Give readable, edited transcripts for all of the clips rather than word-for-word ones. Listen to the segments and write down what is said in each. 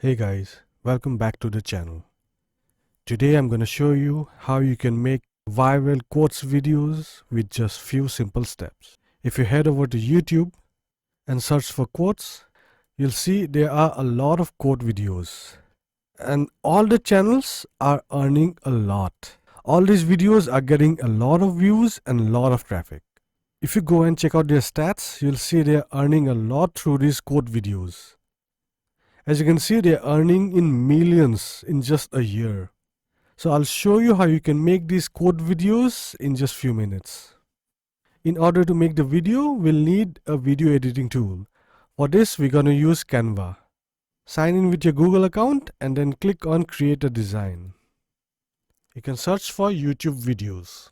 Hey guys, welcome back to the channel. Today I'm going to show you how you can make viral quotes videos with just few simple steps. If you head over to YouTube and search for quotes, you'll see there are a lot of quote videos. And all the channels are earning a lot. All these videos are getting a lot of views and a lot of traffic. If you go and check out their stats, you'll see they're earning a lot through these quote videos. As you can see, they're earning in millions in just a year. So I'll show you how you can make these quote videos in just few minutes. In order to make the video, we'll need a video editing tool. For this, we're going to use Canva. Sign in with your Google account and then click on Create a Design. You can search for YouTube videos.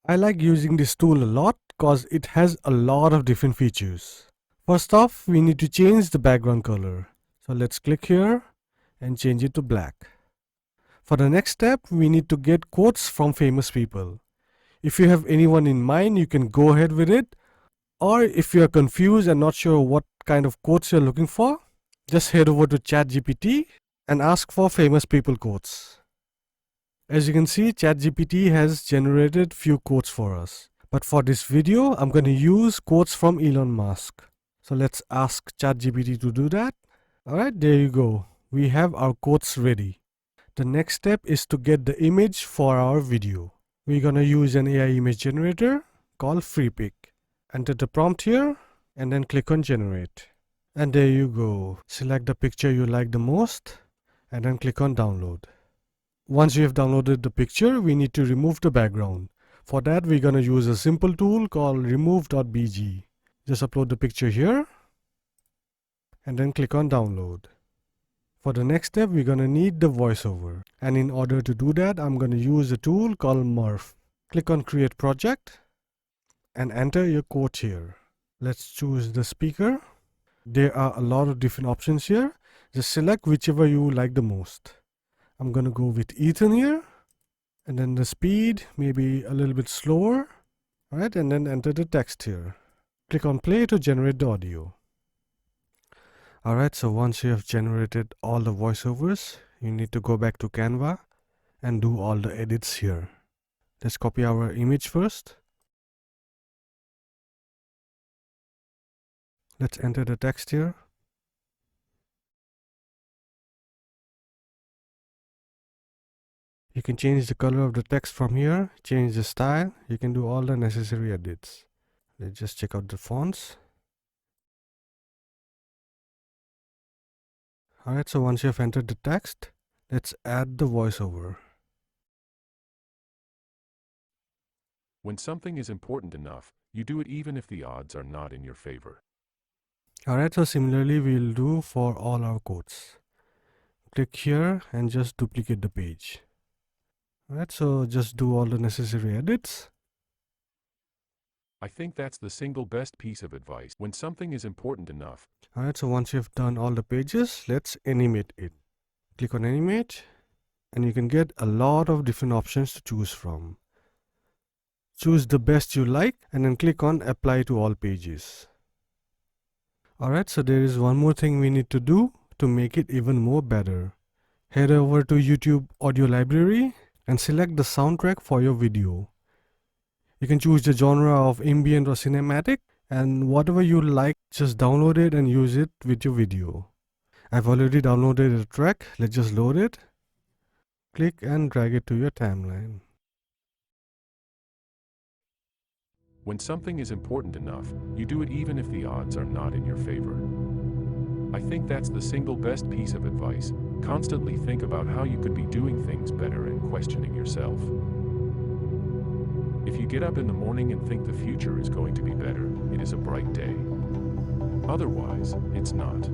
I like using this tool a lot because it has a lot of different features. First off, we need to change the background color. So let's click here and change it to black. For the next step, we need to get quotes from famous people. If you have anyone in mind, you can go ahead with it. Or if you are confused and not sure what kind of quotes you're looking for, just head over to ChatGPT and ask for famous people quotes. As you can see, ChatGPT has generated few quotes for us. But for this video, I'm going to use quotes from Elon Musk. So let's ask ChatGPT to do that. Alright, there you go. We have our quotes ready. The next step is to get the image for our video. We're gonna use an AI image generator called FreePic. Enter the prompt here and then click on generate. And there you go. Select the picture you like the most and then click on download. Once you have downloaded the picture, we need to remove the background. For that, we're gonna use a simple tool called remove.bg. Just upload the picture here and then click on download. For the next step, we're going to need the voiceover. And in order to do that, I'm going to use a tool called Murf. Click on create project and enter your quote here. Let's choose the speaker. There are a lot of different options here. Just select whichever you like the most. I'm going to go with Ethan here. And then the speed, maybe a little bit slower. All right, and then enter the text here. Click on play to generate the audio. Alright, so once you have generated all the voiceovers, you need to go back to Canva and do all the edits here. Let's copy our image first. Let's enter the text here. You can change the color of the text from here, change the style. You can do all the necessary edits. Let's just check out the fonts. Alright, so once you have entered the text, let's add the voiceover. When something is important enough, you do it even if the odds are not in your favor. Alright, so similarly we'll do for all our quotes. Click here and just duplicate the page. Alright, so just do all the necessary edits. I think that's the single best piece of advice. When something is important enough. Alright, so once you've done all the pages, let's animate it. Click on animate and you can get a lot of different options to choose from. Choose the best you like and then click on apply to all pages. Alright, so there is one more thing we need to do to make it even more better. Head over to YouTube audio library and select the soundtrack for your video. You can choose the genre of ambient or cinematic, and whatever you like, just download it and use it with your video. I've already downloaded a track. Let's just load it. Click and drag it to your timeline. When something is important enough, you do it even if the odds are not in your favor. I think that's the single best piece of advice. Constantly think about how you could be doing things better and questioning yourself. If you get up in the morning and think the future is going to be better, it is a bright day. Otherwise, it's not.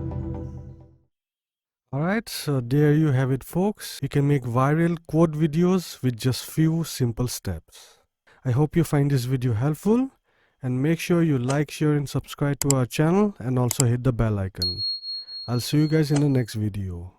Alright, so there you have it folks. You can make viral quote videos with just few simple steps. I hope you find this video helpful and make sure you like, share and subscribe to our channel and also hit the bell icon. I'll see you guys in the next video.